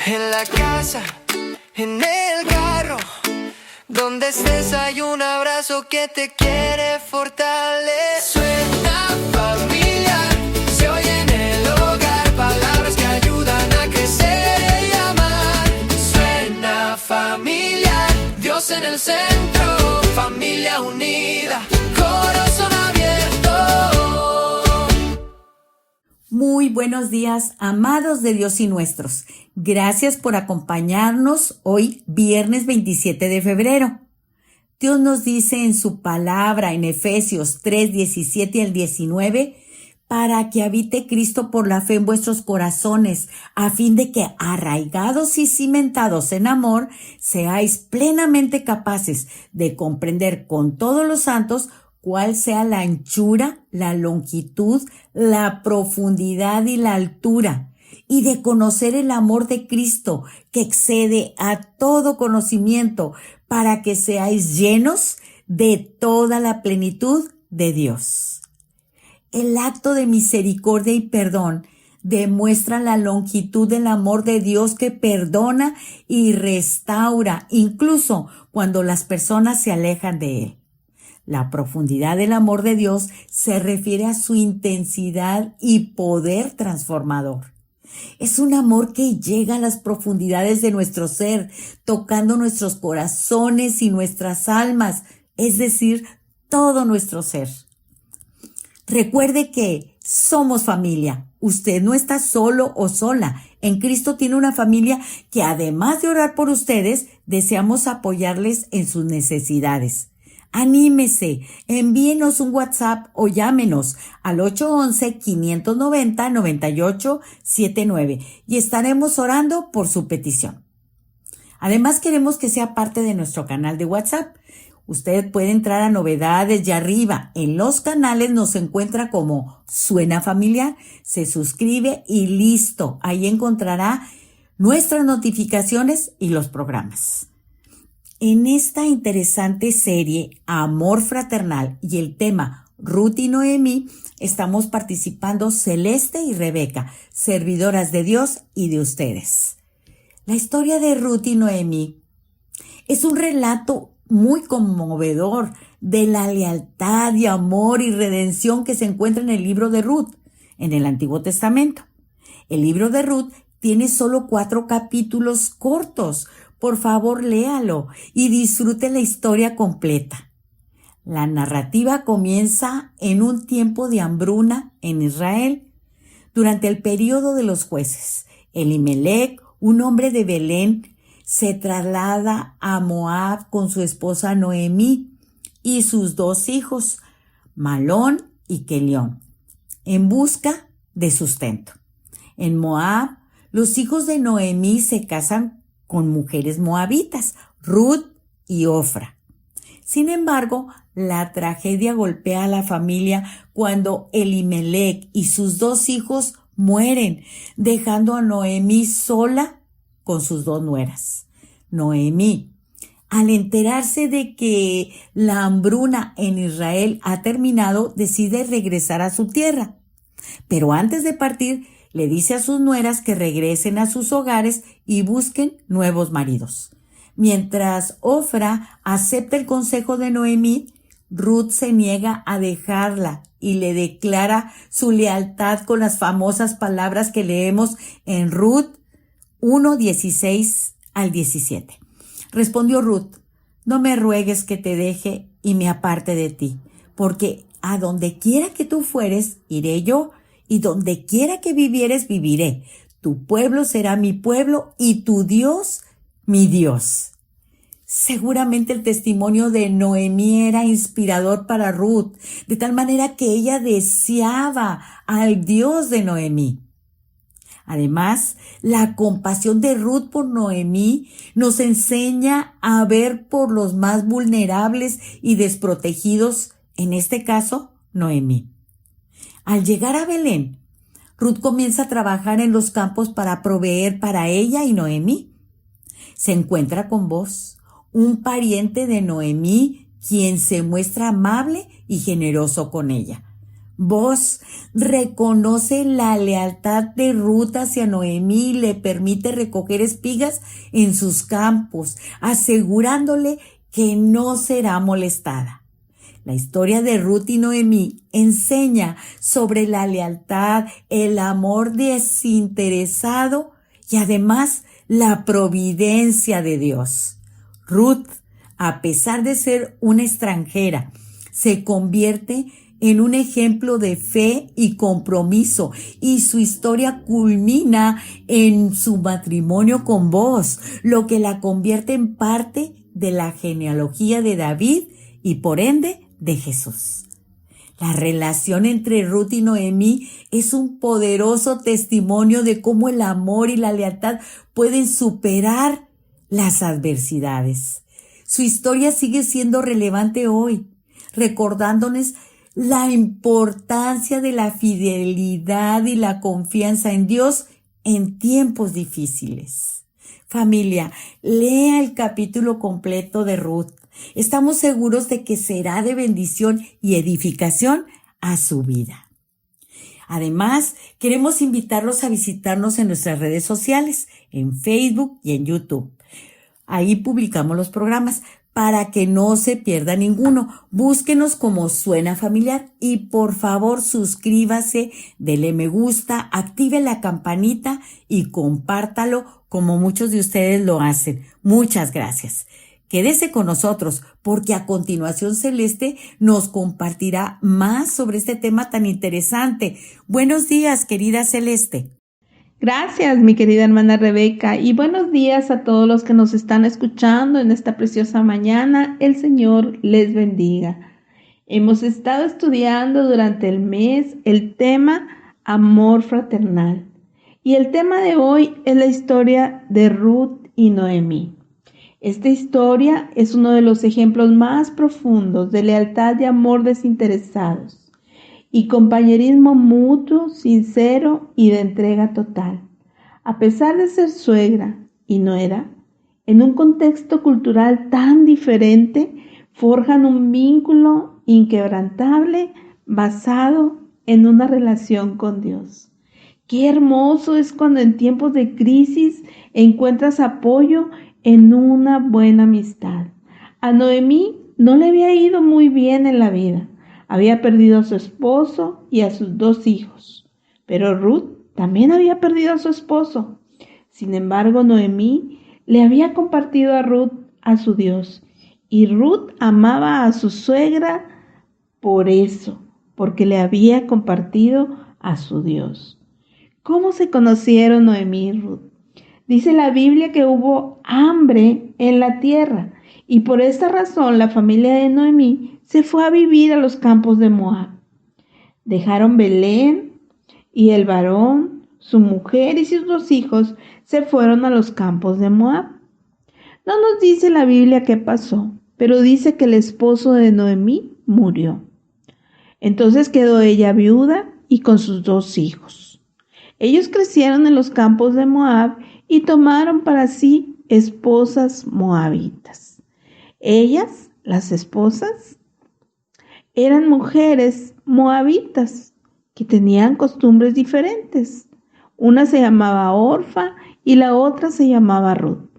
En la casa, en el carro, donde estés hay un abrazo que te quiere fortalecer. Suena familiar, se oye en el hogar, palabras que ayudan a crecer y amar. Suena familiar, Dios en el centro, familia unida, corazón abierto. Muy buenos días, amados de Dios y nuestros. Gracias por acompañarnos hoy, viernes 27 de febrero. Dios nos dice en su palabra en Efesios 3, 17 al 19, para que habite Cristo por la fe en vuestros corazones, a fin de que, arraigados y cimentados en amor, seáis plenamente capaces de comprender con todos los santos cuál sea la anchura, la longitud, la profundidad y la altura, y de conocer el amor de Cristo que excede a todo conocimiento, para que seáis llenos de toda la plenitud de Dios. El acto de misericordia y perdón demuestra la longitud del amor de Dios que perdona y restaura, incluso cuando las personas se alejan de Él. La profundidad del amor de Dios se refiere a su intensidad y poder transformador. Es un amor que llega a las profundidades de nuestro ser, tocando nuestros corazones y nuestras almas, es decir, todo nuestro ser. Recuerde que somos familia. Usted no está solo o sola. En Cristo tiene una familia que, además de orar por ustedes, deseamos apoyarles en sus necesidades. Anímese, envíenos un WhatsApp o llámenos al 811-590-9879 y estaremos orando por su petición. Además, queremos que sea parte de nuestro canal de WhatsApp. Usted puede entrar a novedades y arriba en los canales nos encuentra como Suena Familiar, se suscribe y listo. Ahí encontrará nuestras notificaciones y los programas. En esta interesante serie Amor Fraternal y el tema Ruth y Noemí, estamos participando Celeste y Rebeca, servidoras de Dios y de ustedes. La historia de Ruth y Noemí es un relato muy conmovedor de la lealtad y amor y redención que se encuentra en el libro de Ruth, en el Antiguo Testamento. El libro de Ruth tiene solo 4 capítulos cortos. Por favor, léalo y disfrute la historia completa. La narrativa comienza en un tiempo de hambruna en Israel. Durante el período de los jueces, Elimelec, un hombre de Belén, se traslada a Moab con su esposa Noemí y sus 2 hijos, Malón y Kelión, en busca de sustento. En Moab, los hijos de Noemí se casan con mujeres moabitas, Ruth y Ofra. Sin embargo, la tragedia golpea a la familia cuando Elimelec y sus 2 hijos mueren, dejando a Noemí sola con sus 2 nueras. Noemí, al enterarse de que la hambruna en Israel ha terminado, decide regresar a su tierra. Pero antes de partir, le dice a sus nueras que regresen a sus hogares y busquen nuevos maridos. Mientras Ofra acepta el consejo de Noemí, Ruth se niega a dejarla y le declara su lealtad con las famosas palabras que leemos en Ruth 1, 16 al 17. Respondió Ruth: no me ruegues que te deje y me aparte de ti, porque a donde quiera que tú fueres, iré yo, y donde quiera que vivieres, viviré. Tu pueblo será mi pueblo y tu Dios, mi Dios. Seguramente el testimonio de Noemí era inspirador para Ruth, de tal manera que ella deseaba al Dios de Noemí. Además, la compasión de Ruth por Noemí nos enseña a ver por los más vulnerables y desprotegidos, en este caso, Noemí. Al llegar a Belén, Ruth comienza a trabajar en los campos para proveer para ella y Noemí. Se encuentra con Boz, un pariente de Noemí, quien se muestra amable y generoso con ella. Vos reconoce la lealtad de Ruth hacia Noemí y le permite recoger espigas en sus campos, asegurándole que no será molestada. La historia de Ruth y Noemí enseña sobre la lealtad, el amor desinteresado y además la providencia de Dios. Ruth, a pesar de ser una extranjera, se convierte en un ejemplo de fe y compromiso, y su historia culmina en su matrimonio con Boaz, lo que la convierte en parte de la genealogía de David y por ende de Jesús. La relación entre Ruth y Noemí es un poderoso testimonio de cómo el amor y la lealtad pueden superar las adversidades. Su historia sigue siendo relevante hoy, recordándonos la importancia de la fidelidad y la confianza en Dios en tiempos difíciles. Familia, lea el capítulo completo de Ruth. Estamos seguros de que será de bendición y edificación a su vida. Además, queremos invitarlos a visitarnos en nuestras redes sociales, en Facebook y en YouTube. Ahí publicamos los programas para que no se pierda ninguno. Búsquenos como Suena Familiar y por favor suscríbase, dele me gusta, active la campanita y compártalo como muchos de ustedes lo hacen. Muchas gracias. Quédese con nosotros porque a continuación Celeste nos compartirá más sobre este tema tan interesante. Buenos días, querida Celeste. Gracias, mi querida hermana Rebeca, y buenos días a todos los que nos están escuchando en esta preciosa mañana. El Señor les bendiga. Hemos estado estudiando durante el mes el tema amor fraternal, y el tema de hoy es la historia de Ruth y Noemí. Esta historia es uno de los ejemplos más profundos de lealtad y amor desinteresados y compañerismo mutuo, sincero y de entrega total. A pesar de ser suegra y nuera, en un contexto cultural tan diferente, forjan un vínculo inquebrantable basado en una relación con Dios. Qué hermoso es cuando en tiempos de crisis encuentras apoyo en una buena amistad. A Noemí no le había ido muy bien en la vida. Había perdido a su esposo y a sus 2 hijos, pero Ruth también había perdido a su esposo. Sin embargo, Noemí le había compartido a Ruth a su Dios, y Ruth amaba a su suegra por eso, porque le había compartido a su Dios. ¿Cómo se conocieron Noemí y Ruth? Dice la Biblia que hubo hambre en la tierra, y por esta razón la familia de Noemí se fue a vivir a los campos de Moab. Dejaron Belén y el varón, su mujer y sus 2 hijos se fueron a los campos de Moab. No nos dice la Biblia qué pasó, pero dice que el esposo de Noemí murió. Entonces quedó ella viuda y con sus 2 hijos. Ellos crecieron en los campos de Moab y tomaron para sí esposas moabitas. Ellas, las esposas, eran mujeres moabitas que tenían costumbres diferentes. Una se llamaba Orfa y la otra se llamaba Ruth.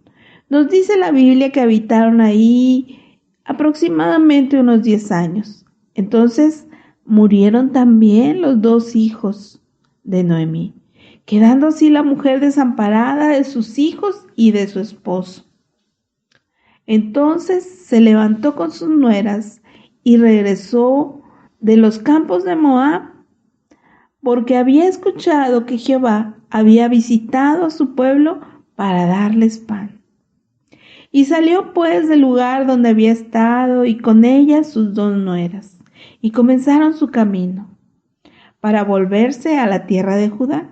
Nos dice la Biblia que habitaron ahí aproximadamente unos 10 años. Entonces murieron también los 2 hijos de Noemí, quedando así la mujer desamparada de sus hijos y de su esposo. Entonces se levantó con sus nueras y regresó de los campos de Moab, porque había escuchado que Jehová había visitado a su pueblo para darles pan. Y salió pues del lugar donde había estado y con ella sus 2 nueras, y comenzaron su camino para volverse a la tierra de Judá.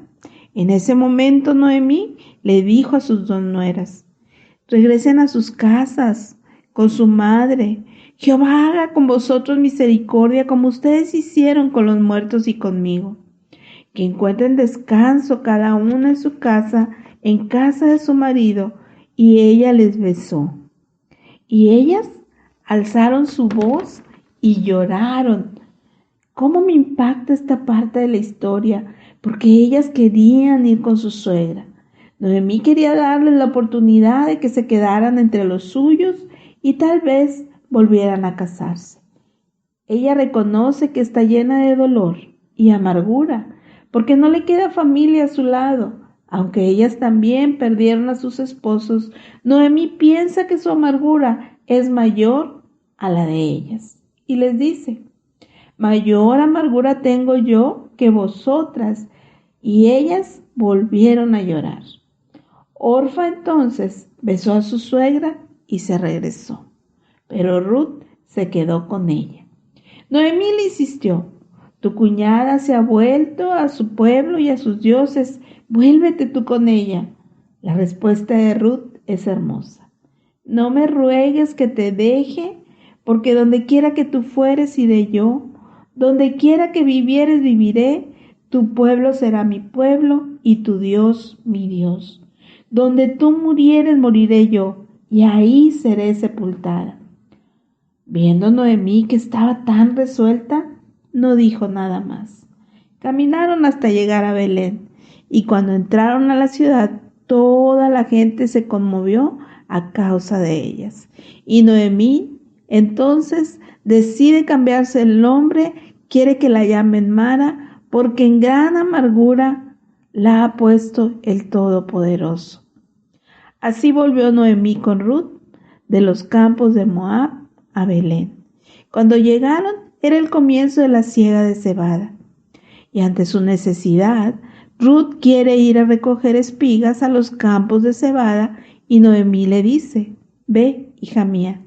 En ese momento Noemí le dijo a sus 2 nueras: regresen a sus casas con su madre. Jehová haga con vosotros misericordia como ustedes hicieron con los muertos y conmigo. Que encuentren descanso cada una en su casa, en casa de su marido. Y ella les besó. Y ellas alzaron su voz y lloraron ¿Cómo me impacta esta parte de la historia? Porque ellas querían ir con su suegra. Noemí quería darles la oportunidad de que se quedaran entre los suyos y tal vez volvieran a casarse. Ella reconoce que está llena de dolor y amargura, porque no le queda familia a su lado. Aunque ellas también perdieron a sus esposos, Noemí piensa que su amargura es mayor a la de ellas. Y les dice: mayor amargura tengo yo que vosotras. Y ellas volvieron a llorar. Orfa entonces besó a su suegra y se regresó, pero Ruth se quedó con ella. Noemí le insistió: tu cuñada se ha vuelto a su pueblo y a sus dioses, vuélvete tú con ella. La respuesta de Ruth es hermosa: no me ruegues que te deje, porque donde quiera que tú fueres iré yo, donde quiera que vivieres viviré, tu pueblo será mi pueblo y tu Dios mi Dios. Donde tú murieres moriré yo, y ahí seré sepultada. Viendo Noemí que estaba tan resuelta, no dijo nada más. Caminaron hasta llegar a Belén, y cuando entraron a la ciudad, toda la gente se conmovió a causa de ellas. Y Noemí entonces decide cambiarse el nombre, quiere que la llamen Mara, porque en gran amargura la ha puesto el Todopoderoso. Así volvió Noemí con Ruth de los campos de Moab a Belén. Cuando llegaron, era el comienzo de la siega de cebada. Y ante su necesidad, Ruth quiere ir a recoger espigas a los campos de cebada y Noemí le dice: ve, hija mía.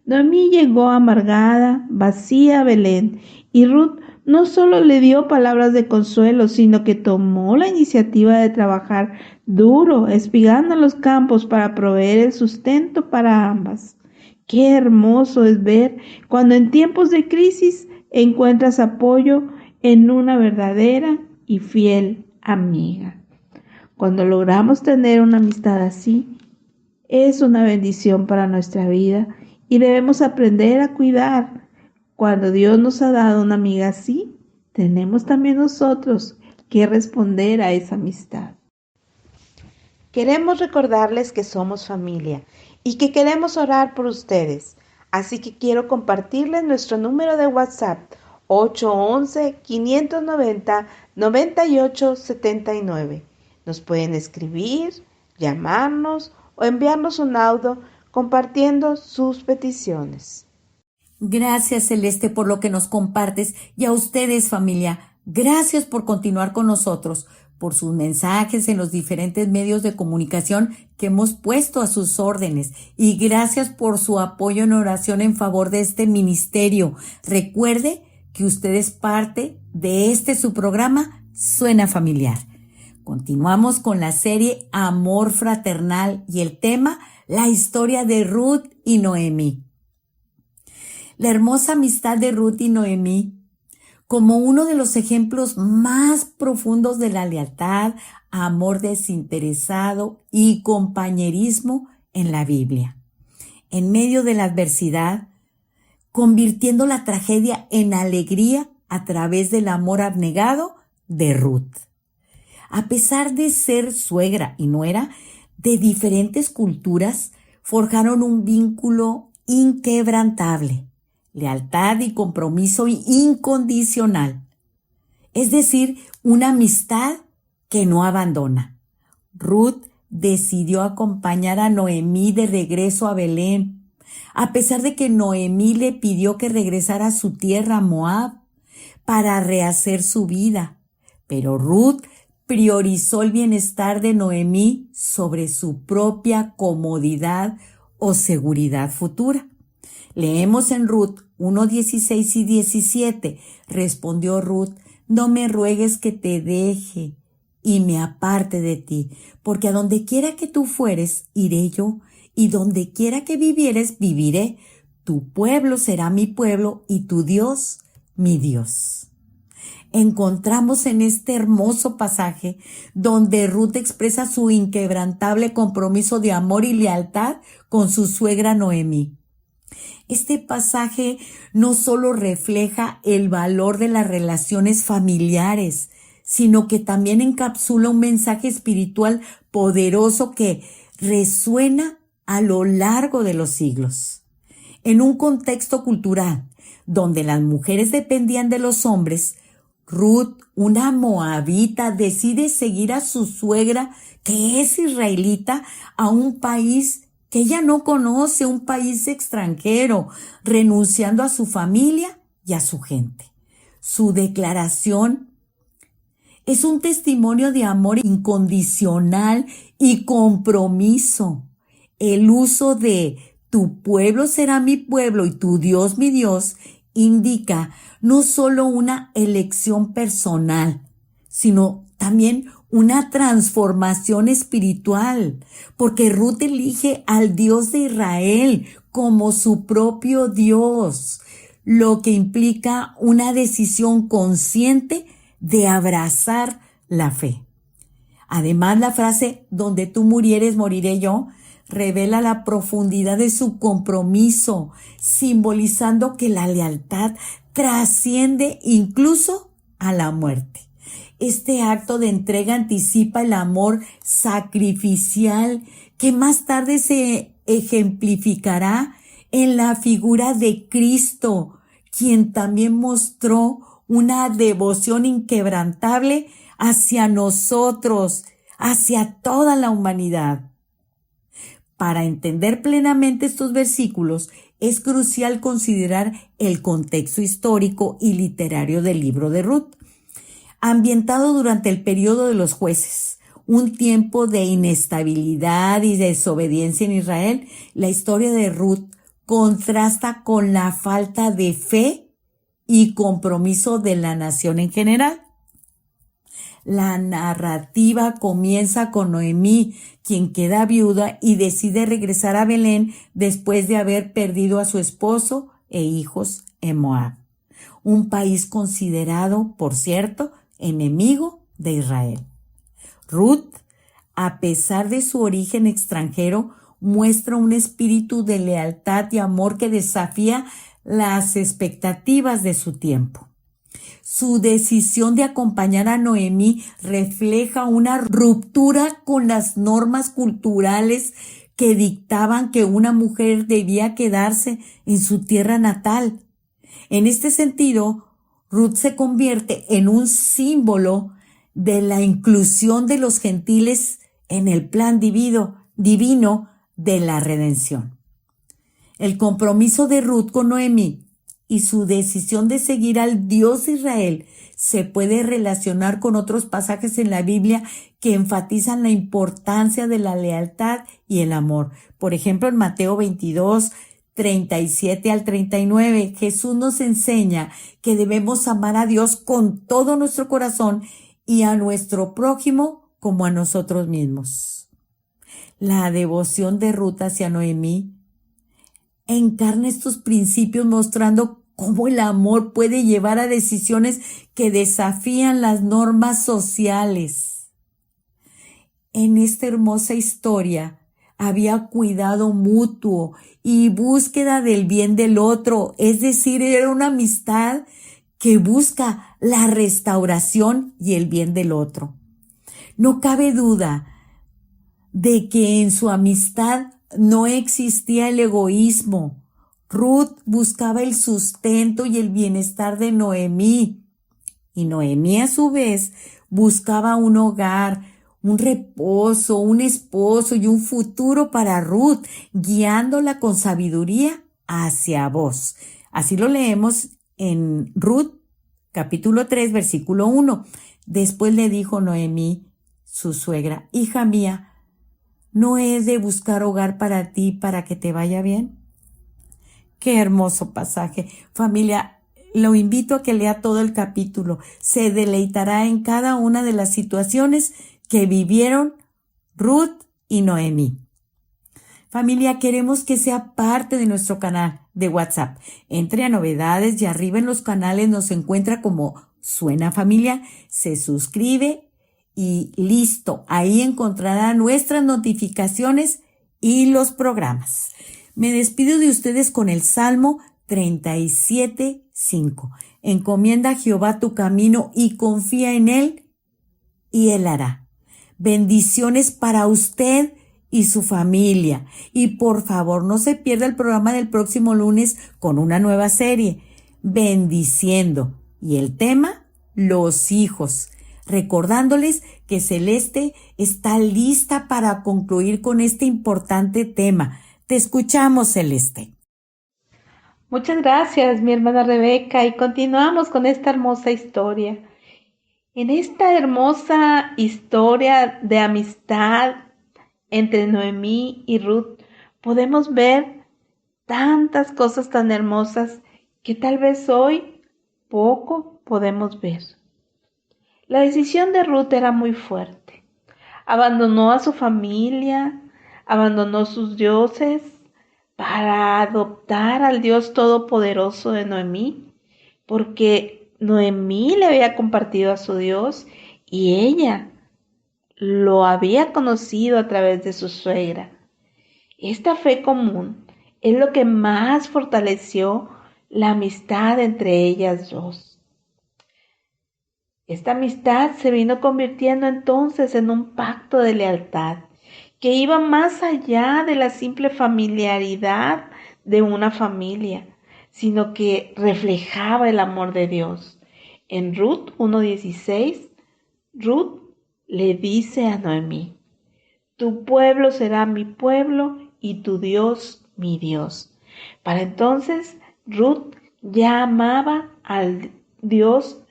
Noemí llegó amargada, vacía a Belén, y Ruth no solo le dio palabras de consuelo, sino que tomó la iniciativa de trabajar duro, espigando los campos para proveer el sustento para ambas. Qué hermoso es ver cuando en tiempos de crisis encuentras apoyo en una verdadera y fiel amiga. Cuando logramos tener una amistad así, es una bendición para nuestra vida y debemos aprender a cuidar. Cuando Dios nos ha dado una amiga así, tenemos también nosotros que responder a esa amistad. Queremos recordarles que somos familia y que queremos orar por ustedes. Así que quiero compartirles nuestro número de WhatsApp: 811-590-9879. Nos pueden escribir, llamarnos o enviarnos un audio compartiendo sus peticiones. Gracias, Celeste, por lo que nos compartes, y a ustedes, familia, gracias por continuar con nosotros, por sus mensajes en los diferentes medios de comunicación que hemos puesto a sus órdenes, y gracias por su apoyo en oración en favor de este ministerio. Recuerde que usted es parte de su programa Suena Familiar. Continuamos con la serie Amor Fraternal y el tema, la historia de Ruth y Noemí. La hermosa amistad de Ruth y Noemí, como uno de los ejemplos más profundos de la lealtad, amor desinteresado y compañerismo en la Biblia. En medio de la adversidad, convirtiendo la tragedia en alegría a través del amor abnegado de Ruth. A pesar de ser suegra y nuera de diferentes culturas, forjaron un vínculo inquebrantable. Lealtad y compromiso incondicional, es decir, una amistad que no abandona. Ruth decidió acompañar a Noemí de regreso a Belén, a pesar de que Noemí le pidió que regresara a su tierra, Moab, para rehacer su vida. Pero Ruth priorizó el bienestar de Noemí sobre su propia comodidad o seguridad futura. Leemos en Ruth 1:16 y 17. Respondió Ruth: no me ruegues que te deje y me aparte de ti, porque a donde quiera que tú fueres, iré yo, y donde quiera que vivieres, viviré. Tu pueblo será mi pueblo y tu Dios, mi Dios. Encontramos en este hermoso pasaje donde Ruth expresa su inquebrantable compromiso de amor y lealtad con su suegra Noemí. Este pasaje no solo refleja el valor de las relaciones familiares, sino que también encapsula un mensaje espiritual poderoso que resuena a lo largo de los siglos. En un contexto cultural donde las mujeres dependían de los hombres, Ruth, una moabita, decide seguir a su suegra, que es israelita, a un país que ella no conoce, un país extranjero, renunciando a su familia y a su gente. Su declaración es un testimonio de amor incondicional y compromiso. El uso de tu pueblo será mi pueblo y tu Dios mi Dios indica no solo una elección personal, sino también una transformación espiritual, porque Ruth elige al Dios de Israel como su propio Dios, lo que implica una decisión consciente de abrazar la fe. Además, la frase "donde tú murieres, moriré yo" revela la profundidad de su compromiso, simbolizando que la lealtad trasciende incluso a la muerte. Este acto de entrega anticipa el amor sacrificial que más tarde se ejemplificará en la figura de Cristo, quien también mostró una devoción inquebrantable hacia nosotros, hacia toda la humanidad. Para entender plenamente estos versículos, es crucial considerar el contexto histórico y literario del libro de Ruth. Ambientado durante el periodo de los jueces, un tiempo de inestabilidad y desobediencia en Israel, la historia de Ruth contrasta con la falta de fe y compromiso de la nación en general. La narrativa comienza con Noemí, quien queda viuda y decide regresar a Belén después de haber perdido a su esposo e hijos en Moab, un país considerado, por cierto, enemigo de Israel. Ruth, a pesar de su origen extranjero, muestra un espíritu de lealtad y amor que desafía las expectativas de su tiempo. Su decisión de acompañar a Noemí refleja una ruptura con las normas culturales que dictaban que una mujer debía quedarse en su tierra natal. En este sentido, Ruth se convierte en un símbolo de la inclusión de los gentiles en el plan divino de la redención. El compromiso de Ruth con Noemí y su decisión de seguir al Dios de Israel se puede relacionar con otros pasajes en la Biblia que enfatizan la importancia de la lealtad y el amor. Por ejemplo, en Mateo 22, 37 al 39, Jesús nos enseña que debemos amar a Dios con todo nuestro corazón y a nuestro prójimo como a nosotros mismos. La devoción de Ruth hacia Noemí encarna estos principios mostrando cómo el amor puede llevar a decisiones que desafían las normas sociales. En esta hermosa historia había cuidado mutuo y búsqueda del bien del otro, es decir, era una amistad que busca la restauración y el bien del otro. No cabe duda de que en su amistad no existía el egoísmo. Ruth buscaba el sustento y el bienestar de Noemí, y Noemí a su vez buscaba un hogar, un reposo, un esposo y un futuro para Ruth, guiándola con sabiduría hacia vos. Así lo leemos en Ruth, capítulo 3, versículo 1. Después le dijo Noemí, su suegra: hija mía, ¿no he de buscar hogar para ti para que te vaya bien? Qué hermoso pasaje. Familia, lo invito a que lea todo el capítulo. Se deleitará en cada una de las situaciones que vivieron Ruth y Noemí. Familia, queremos que sea parte de nuestro canal de WhatsApp. Entre a novedades y arriba en los canales nos encuentra como Suena Familia. Se suscribe y listo. Ahí encontrará nuestras notificaciones y los programas. Me despido de ustedes con el Salmo 37:5. Encomienda a Jehová tu camino y confía en Él, y Él hará. Bendiciones para usted y su familia. Y por favor, no se pierda el programa del próximo lunes con una nueva serie, Bendiciendo. Y el tema, los hijos. Recordándoles que Celeste está lista para concluir con este importante tema. Te escuchamos, Celeste. Muchas gracias, mi hermana Rebeca, y continuamos con esta hermosa historia. En esta hermosa historia de amistad entre Noemí y Ruth, podemos ver tantas cosas tan hermosas que tal vez hoy poco podemos ver. La decisión de Ruth era muy fuerte. Abandonó a su familia, abandonó sus dioses para adoptar al Dios todopoderoso de Noemí, porque Noemí le había compartido a su Dios y ella lo había conocido a través de su suegra. Esta fe común es lo que más fortaleció la amistad entre ellas dos. Esta amistad se vino convirtiendo entonces en un pacto de lealtad que iba más allá de la simple familiaridad de una familia, sino que reflejaba el amor de Dios. En Ruth 1:16, Ruth le dice a Noemí: tu pueblo será mi pueblo y tu Dios mi Dios. Para entonces, Ruth ya amaba al Dios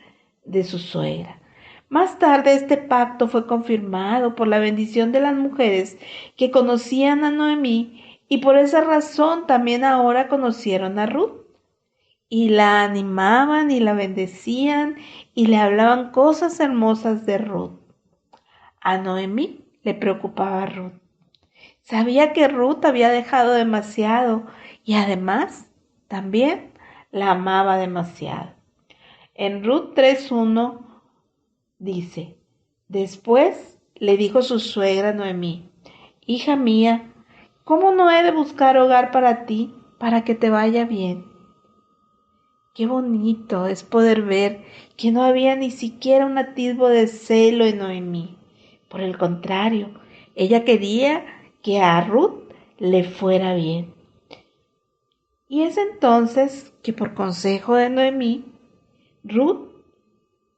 de su suegra. Más tarde este pacto fue confirmado por la bendición de las mujeres que conocían a Noemí y por esa razón también ahora conocieron a Ruth y la animaban y la bendecían y le hablaban cosas hermosas de Ruth. A Noemí le preocupaba Ruth. Sabía que Ruth había dejado demasiado y además también la amaba demasiado. En Ruth 3:1 dice: después le dijo su suegra Noemí: hija mía, ¿cómo no he de buscar hogar para ti para que te vaya bien? Qué bonito es poder ver que no había ni siquiera un atisbo de celo en Noemí. Por el contrario, ella quería que a Ruth le fuera bien. Y es entonces que por consejo de Noemí, Ruth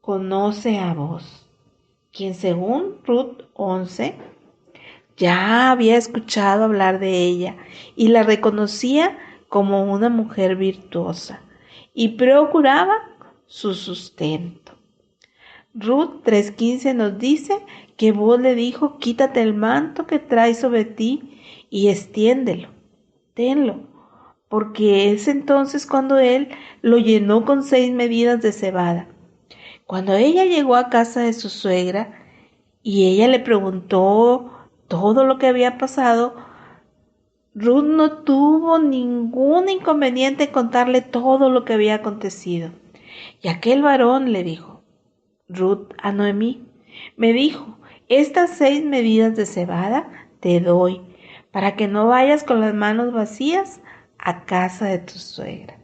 conoce a Boaz, quien según Ruth 11 ya había escuchado hablar de ella y la reconocía como una mujer virtuosa y procuraba su sustento. Ruth 3:15 nos dice que Boaz le dijo: quítate el manto que traes sobre ti y extiéndelo, tenlo, porque es entonces cuando él lo llenó con 6 medidas de cebada. Cuando ella llegó a casa de su suegra y ella le preguntó todo lo que había pasado, Ruth no tuvo ningún inconveniente en contarle todo lo que había acontecido. Y aquel varón le dijo, Ruth a Noemí, me dijo: estas 6 medidas de cebada te doy para que no vayas con las manos vacías a casa de tu suegra.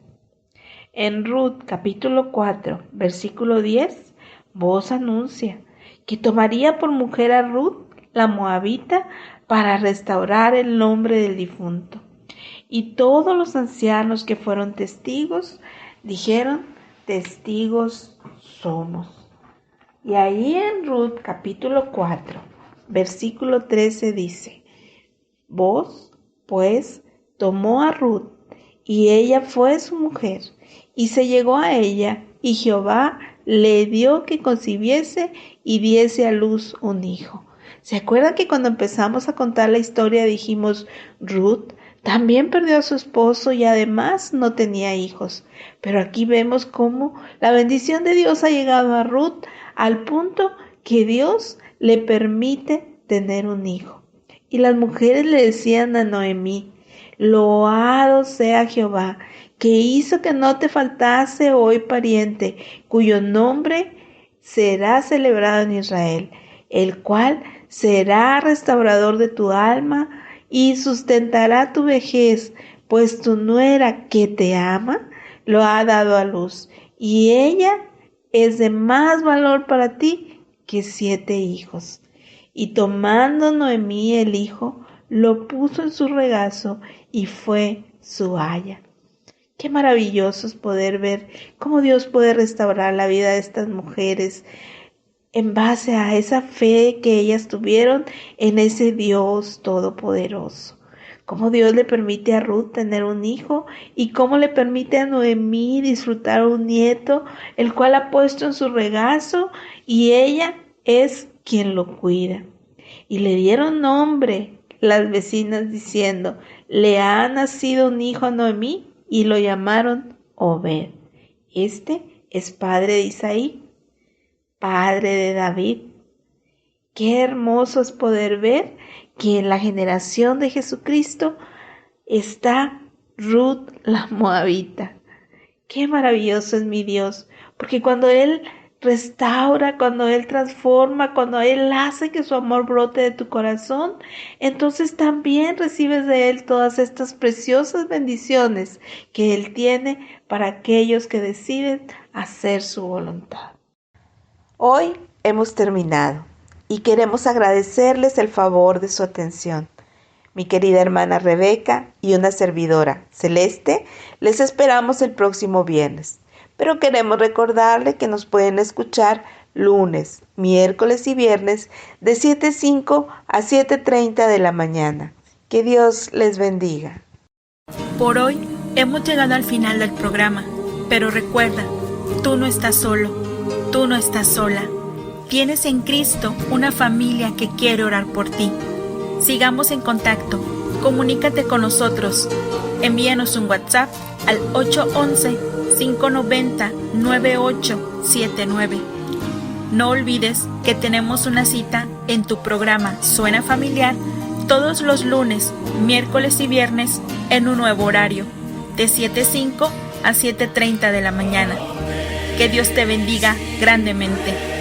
En Ruth capítulo 4, versículo 10, Boaz anuncia que tomaría por mujer a Ruth, la moabita, para restaurar el nombre del difunto. Y todos los ancianos que fueron testigos dijeron: testigos somos. Y ahí en Ruth capítulo 4, versículo 13 dice: Boaz, pues, tomó a Ruth, y ella fue su mujer, y se llegó a ella, y Jehová le dio que concibiese y diese a luz un hijo. ¿Se acuerdan que cuando empezamos a contar la historia dijimos: Ruth también perdió a su esposo y además no tenía hijos? Pero aquí vemos cómo la bendición de Dios ha llegado a Ruth al punto que Dios le permite tener un hijo. Y las mujeres le decían a Noemí: loado sea Jehová, que hizo que no te faltase hoy pariente, cuyo nombre será celebrado en Israel, el cual será restaurador de tu alma y sustentará tu vejez, pues tu nuera que te ama lo ha dado a luz, y ella es de más valor para ti que 7 hijos. Y tomando Noemí el hijo, lo puso en su regazo y fue su aya. Qué maravilloso es poder ver cómo Dios puede restaurar la vida de estas mujeres en base a esa fe que ellas tuvieron en ese Dios todopoderoso. Cómo Dios le permite a Ruth tener un hijo y cómo le permite a Noemí disfrutar un nieto, el cual ha puesto en su regazo y ella es quien lo cuida. Y le dieron nombre las vecinas diciendo, le ha nacido un hijo a Noemí y lo llamaron Obed. Este es padre de Isaí, padre de David. Qué hermoso es poder ver que en la generación de Jesucristo está Ruth la Moabita. Qué maravilloso es mi Dios, porque cuando Él restaura, cuando Él transforma, cuando Él hace que su amor brote de tu corazón, entonces también recibes de Él todas estas preciosas bendiciones que Él tiene para aquellos que deciden hacer su voluntad. Hoy hemos terminado y queremos agradecerles el favor de su atención. Mi querida hermana Rebeca y una servidora, Celeste, les esperamos el próximo viernes. Pero queremos recordarle que nos pueden escuchar lunes, miércoles y viernes de 7:05 a 7:30 de la mañana. Que Dios les bendiga. Por hoy hemos llegado al final del programa, pero recuerda, tú no estás solo, tú no estás sola. Tienes en Cristo una familia que quiere orar por ti. Sigamos en contacto, comunícate con nosotros, envíanos un WhatsApp al 811-590-9879. No olvides que tenemos una cita en tu programa Suena Familiar todos los lunes, miércoles y viernes en un nuevo horario, de 7:05 a 7:30 de la mañana. Que Dios te bendiga grandemente.